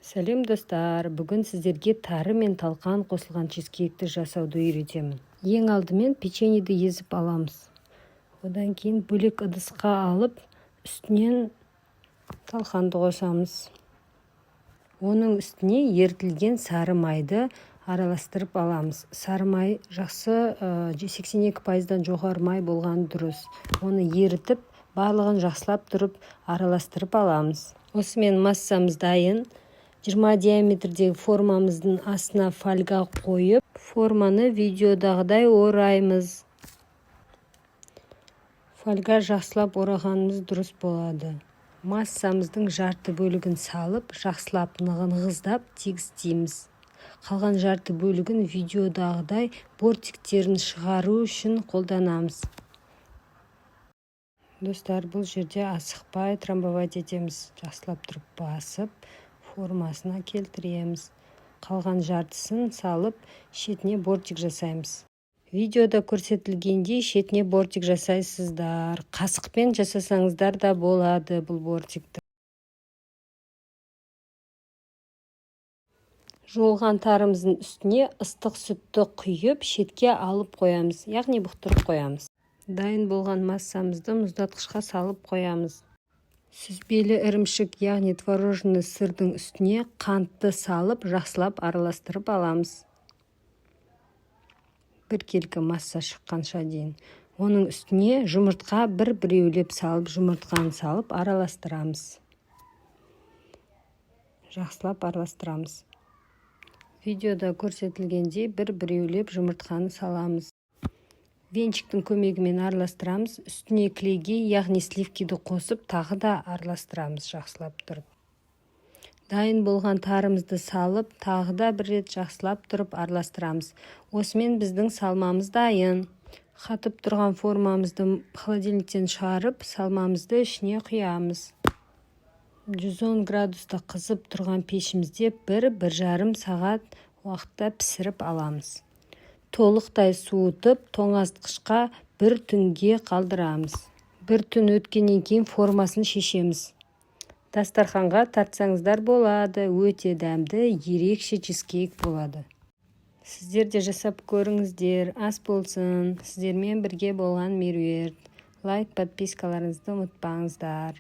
Сәлем достар, бүгін сіздерге тары мен талқан қосылған чизкейкті жасауды үйретемін. Ең алдымен печеньеді езіп аламыз. Одан кейін бөлек ыдысқа алып, үстінен талқанды қосамыз. Оның үстіне ерітілген сары майды араластырып аламыз. Сары май жақсы 82%-дан жоғары май болған дұрыс. Оны ерітіп, барлығын жақсылап тұрып араластырып аламыз. Осымен массамыз дайын. 20 диаметрдегі формамыздың астына фольга қойып, форманы видеодағыдай ораймыз. Фольга жақсылап орағанымыз дұрыс болады. Массамыздың жарты бөлігін салып, жақсылап нығыздап тегістейміз. Қалған жарты бөлігін видеодағыдай бортиктерін шығару үшін қолданамыз. Достар, бұл жерде асықпай трамбовать етеміз. Жақсылап тұрып басып, формасына келтіреміз. Қалған жартысын салып, шетіне бортик жасаймыз. Видеода көрсетілгендей шетіне бортик жасайсыздар. Қасықпен жасасаңыздар да болады бұл бортикті. Жуылған тарымыздың үстіне ыстық сүтті құйып, шетке алып қоямыз, яғни бұқтырып қоямыз. Дайын болған массамызды мұздатқышқа салып қоямыз. Сүзбелі ірімшік, яғни творожный сырдың үстіне қантты салып, жақсылап араластырып аламыз. Біркелкі масса шыққанша дейін. Оның үстіне жұмыртқа біреулеп салып, жұмыртқаны салып араластырамыз. Жақсылап араластырамыз. Видеода көрсетілгендей біреулеп жұмыртқаны саламыз. Венчиктің көмегімен араластырамыз. Үстіне клейге, яғни сливкиді қосып, тағы да араластырамыз жақсылап тұрып. Дайын болған тарымызды салып, тағы да бір рет жақсылап тұрып араластырамыз. Осымен біздің салмамыз дайын. Қатып тұрған формамызды холодильниктен шығарып, салмамызды ішіне құямыз. 110 градуста қызып тұрған пешімізде 1-1,5 сағат уақытта пісіріп аламыз. Толықтай суытып, тоңазытқышқа 1 түнге қалдырамыз. 1 түн өткеннен кейін формасын шешеміз. Дастарханға тартсаңыздар болады, өте дәмді, ерекше чизкейк болады. Сіздер де жасап көріңіздер, ас болсын. Сіздермен бірге болған Меруерт. Лайк, подпискаларыңызды ұмытпаңыздар.